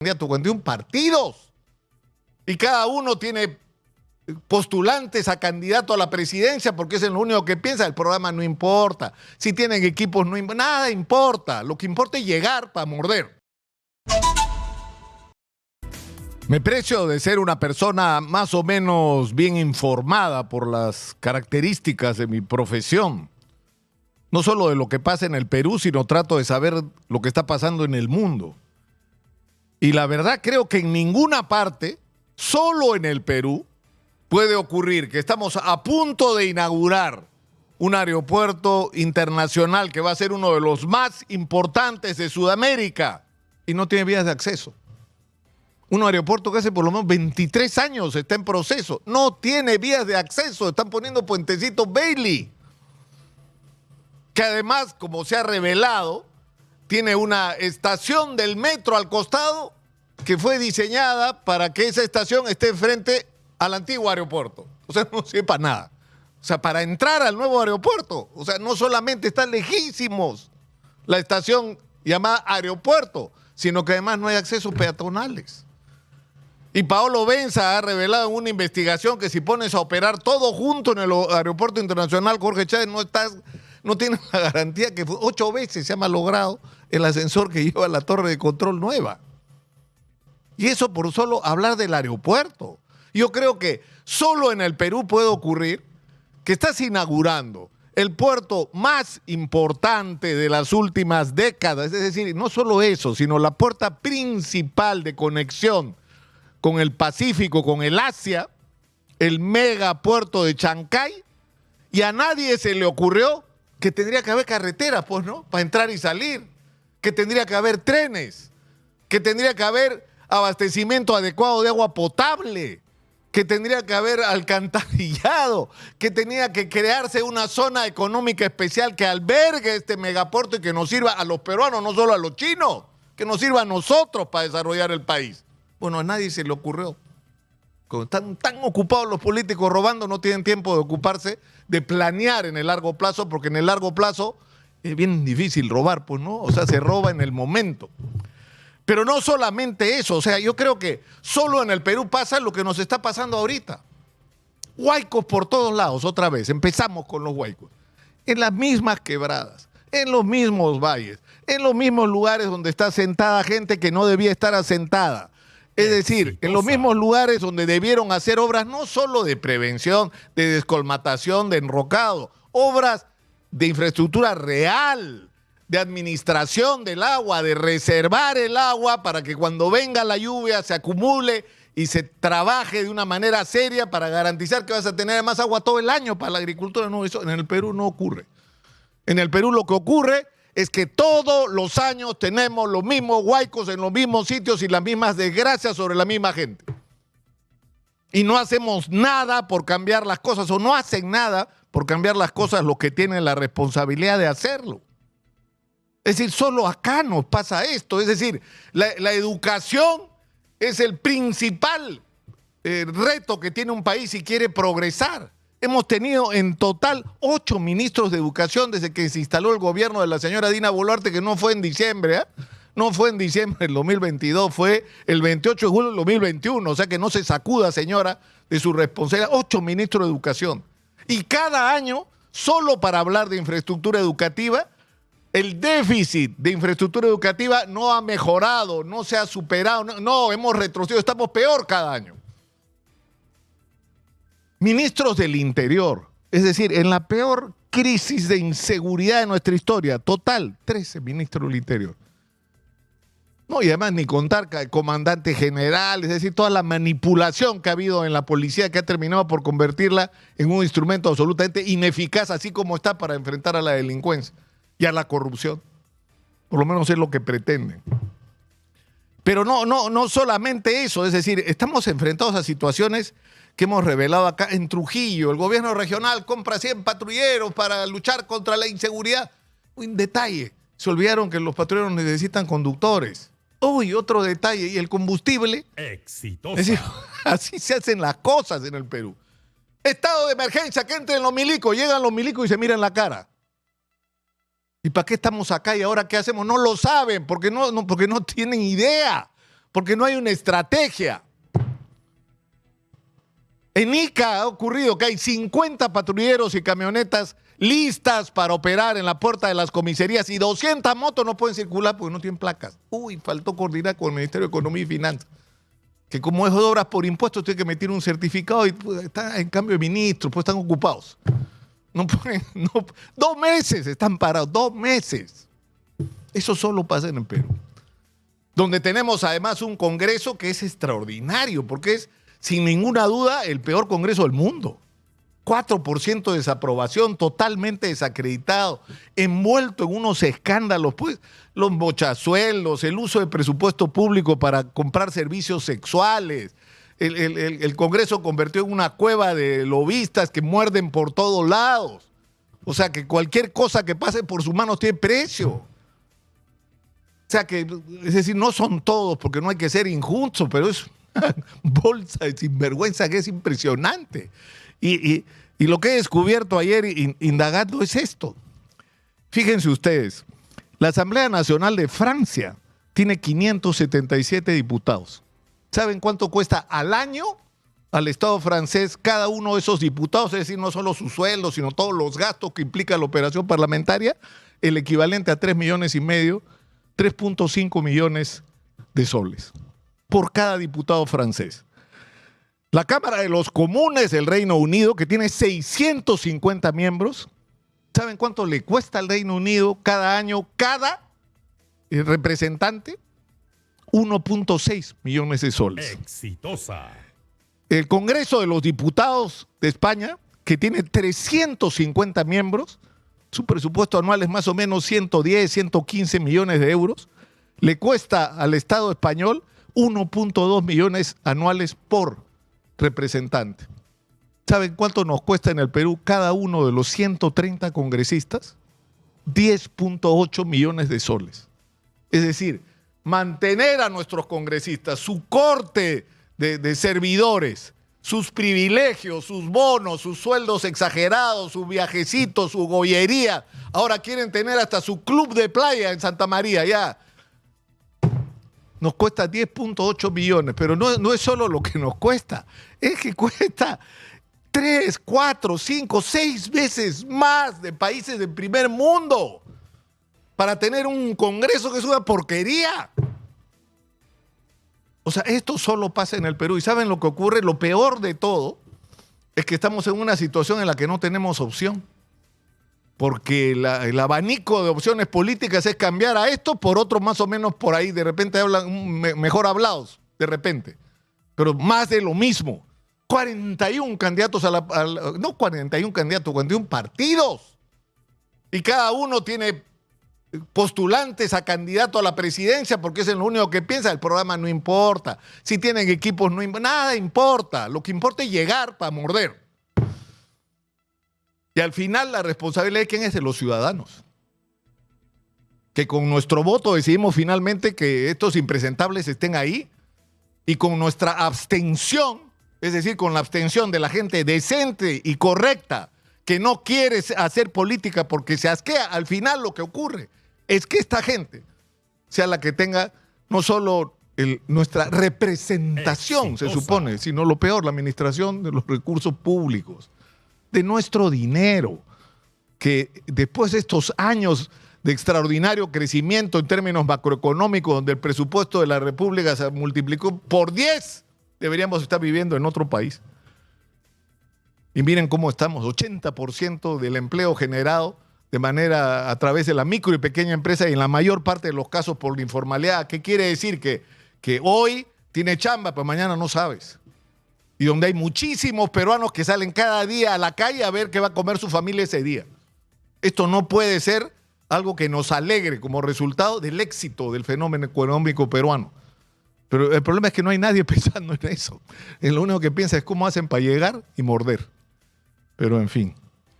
candidatos, 41 partidos. Y cada uno tiene postulantes a candidato a la presidencia porque es lo único que piensa. El programa no importa. Si tienen equipos, nada importa. Lo que importa es llegar para morder. Me precio de ser una persona más o menos bien informada por las características de mi profesión. No solo de lo que pasa en el Perú, sino trato de saber lo que está pasando en el mundo. Y la verdad creo que en ninguna parte, solo en el Perú, puede ocurrir que estamos a punto de inaugurar un aeropuerto internacional que va a ser uno de los más importantes de Sudamérica y no tiene vías de acceso. Un aeropuerto que hace por lo menos 23 años está en proceso. No tiene vías de acceso. Están poniendo puentecitos Bailey. Que además, como se ha revelado, tiene una estación del metro al costado que fue diseñada para que esa estación esté frente al antiguo aeropuerto. O sea, no sirve para nada. O sea, para entrar al nuevo aeropuerto. O sea, no solamente están lejísimos la estación llamada aeropuerto, sino que además no hay accesos peatonales. Y Paolo Benza ha revelado en una investigación que si pones a operar todo junto en el aeropuerto internacional Jorge Chávez no tiene la garantía que 8 veces se ha malogrado el ascensor que lleva a la torre de control nueva. Y eso por solo hablar del aeropuerto. Yo creo que solo en el Perú puede ocurrir que estás inaugurando el puerto más importante de las últimas décadas. Es decir, no solo eso, sino la puerta principal de conexión con el Pacífico, con el Asia, el megapuerto de Chancay, y a nadie se le ocurrió que tendría que haber carreteras, pues, ¿no? Para entrar y salir, que tendría que haber trenes, que tendría que haber abastecimiento adecuado de agua potable, que tendría que haber alcantarillado, que tenía que crearse una zona económica especial que albergue este megapuerto y que nos sirva a los peruanos, no solo a los chinos, que nos sirva a nosotros para desarrollar el país. Bueno, a nadie se le ocurrió. Como están tan ocupados los políticos robando, no tienen tiempo de ocuparse de planear en el largo plazo, porque en el largo plazo es bien difícil robar, pues, ¿no? O sea, se roba en el momento. Pero no solamente eso, o sea, yo creo que solo en el Perú pasa lo que nos está pasando ahorita. Huaicos por todos lados, otra vez, empezamos con los huaicos. En las mismas quebradas, en los mismos valles, en los mismos lugares donde está sentada gente que no debía estar asentada. Es decir, en los mismos lugares donde debieron hacer obras no solo de prevención, de descolmatación, de enrocado, obras de infraestructura real, de administración del agua, de reservar el agua para que cuando venga la lluvia se acumule y se trabaje de una manera seria para garantizar que vas a tener más agua todo el año para la agricultura. No, eso en el Perú no ocurre. En el Perú lo que ocurre es que todos los años tenemos los mismos huaicos en los mismos sitios y las mismas desgracias sobre la misma gente. Y no hacemos nada por cambiar las cosas, o no hacen nada por cambiar las cosas los que tienen la responsabilidad de hacerlo. Es decir, solo acá nos pasa esto. Es decir, la educación es el principal reto que tiene un país si quiere progresar. Hemos tenido en total 8 ministros de educación desde que se instaló el gobierno de la señora Dina Boluarte, que no fue en diciembre, ¿eh? No fue en diciembre del 2022, fue el 28 de julio del 2021. O sea que no se sacuda, señora, de su responsabilidad. 8 ministros de educación. Y cada año, solo para hablar de infraestructura educativa, el déficit de infraestructura educativa no ha mejorado, no se ha superado. No, hemos retrocedido, estamos peor cada año. Ministros del Interior, es decir, en la peor crisis de inseguridad de nuestra historia, total, 13 ministros del Interior. No, y además ni contar comandante general, es decir, toda la manipulación que ha habido en la policía que ha terminado por convertirla en un instrumento absolutamente ineficaz, así como está para enfrentar a la delincuencia y a la corrupción. Por lo menos es lo que pretenden. Pero no solamente eso, es decir, estamos enfrentados a situaciones que hemos revelado acá en Trujillo. El gobierno regional compra 100 patrulleros para luchar contra la inseguridad. Un detalle, se olvidaron que los patrulleros necesitan conductores. Uy, otro detalle, y el combustible. Exitoso. Es decir, así se hacen las cosas en el Perú. Estado de emergencia, que entren los milicos. Llegan los milicos y se miran la cara. ¿Y para qué estamos acá y ahora qué hacemos? No lo saben, porque no tienen idea. porque no hay una estrategia. En Ica ha ocurrido que hay 50 patrulleros y camionetas listas para operar en la puerta de las comisarías y 200 motos no pueden circular porque no tienen placas. Uy, faltó coordinar con el Ministerio de Economía y Finanzas, que como es de obras por impuestos tiene que emitir un certificado y pues, está en cambio de ministros, pues están ocupados. No pueden, no, 2 meses están parados, 2 meses. Eso solo pasa en el Perú, donde tenemos además un Congreso que es extraordinario, porque es sin ninguna duda el peor Congreso del mundo. 4% de desaprobación, totalmente desacreditado, envuelto en unos escándalos, pues los mochasueldos, el uso de presupuesto público para comprar servicios sexuales. El Congreso convirtió en una cueva de lobistas que muerden por todos lados. O sea que cualquier cosa que pase por sus manos tiene precio. O sea que, es decir, no son todos, porque no hay que ser injusto, pero es una bolsa de sinvergüenza que es impresionante. Y lo que he descubierto ayer indagando es esto. Fíjense ustedes, la Asamblea Nacional de Francia tiene 577 diputados. ¿Saben cuánto cuesta al año al Estado francés cada uno de esos diputados? Es decir, no solo sus sueldos, sino todos los gastos que implica la operación parlamentaria, el equivalente a 3,5 millones, 3.5 millones de soles por cada diputado francés. La Cámara de los Comunes del Reino Unido, que tiene 650 miembros, ¿saben cuánto le cuesta al Reino Unido cada año cada representante? 1.6 millones de soles. Exitosa. El Congreso de los Diputados de España, que tiene 350 miembros, su presupuesto anual es más o menos 110, 115 millones de euros, le cuesta al Estado español 1.2 millones anuales por representante. ¿Saben cuánto nos cuesta en el Perú cada uno de los 130 congresistas? 10.8 millones de soles. Es decir, mantener a nuestros congresistas, su corte de servidores, sus privilegios, sus bonos, sus sueldos exagerados, sus viajecitos, su gollería. Ahora quieren tener hasta su club de playa en Santa María, ya. Nos cuesta 10.8 millones, pero no es solo lo que nos cuesta, es que cuesta 3, 4, 5, 6 veces más de países del primer mundo para tener un Congreso que es una porquería. O sea, esto solo pasa en el Perú. ¿Y saben lo que ocurre? Lo peor de todo es que estamos en una situación en la que no tenemos opción. Porque el abanico de opciones políticas es cambiar a esto por otros más o menos por ahí. De repente hablan mejor hablados, de repente. Pero más de lo mismo. 41 candidatos no 41 candidatos, 41 partidos. Y cada uno tiene postulantes a candidato a la presidencia porque es lo único que piensa. El programa no importa. Si tienen equipos, nada importa. Lo que importa es llegar para morder. Y al final la responsabilidad de quién es de los ciudadanos. Que con nuestro voto decidimos finalmente que estos impresentables estén ahí y con nuestra abstención, es decir, con la abstención de la gente decente y correcta que no quiere hacer política porque se asquea, al final lo que ocurre es que esta gente sea la que tenga no solo nuestra representación, se supone, sino lo peor, la administración de los recursos públicos, de nuestro dinero, que después de estos años de extraordinario crecimiento en términos macroeconómicos, donde el presupuesto de la República se multiplicó por 10, deberíamos estar viviendo en otro país. Y miren cómo estamos, 80% del empleo generado de manera a través de la micro y pequeña empresa y en la mayor parte de los casos por la informalidad. ¿Qué quiere decir? Que hoy tiene chamba, pero mañana no sabes. Y donde hay muchísimos peruanos que salen cada día a la calle a ver qué va a comer su familia ese día. Esto no puede ser algo que nos alegre como resultado del éxito del fenómeno económico peruano. Pero el problema es que no hay nadie pensando en eso. Lo único que piensa es cómo hacen para llegar y morder. Pero en fin,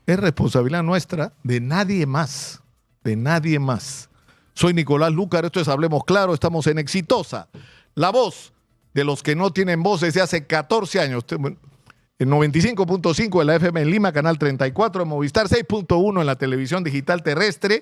es responsabilidad nuestra, de nadie más. De nadie más. Soy Nicolás Lúcar, esto es Hablemos Claro, estamos en Exitosa. La voz de los que no tienen voz desde hace 14 años. En 95.5 de la FM en Lima, canal 34 de Movistar, 6.1 en la televisión digital terrestre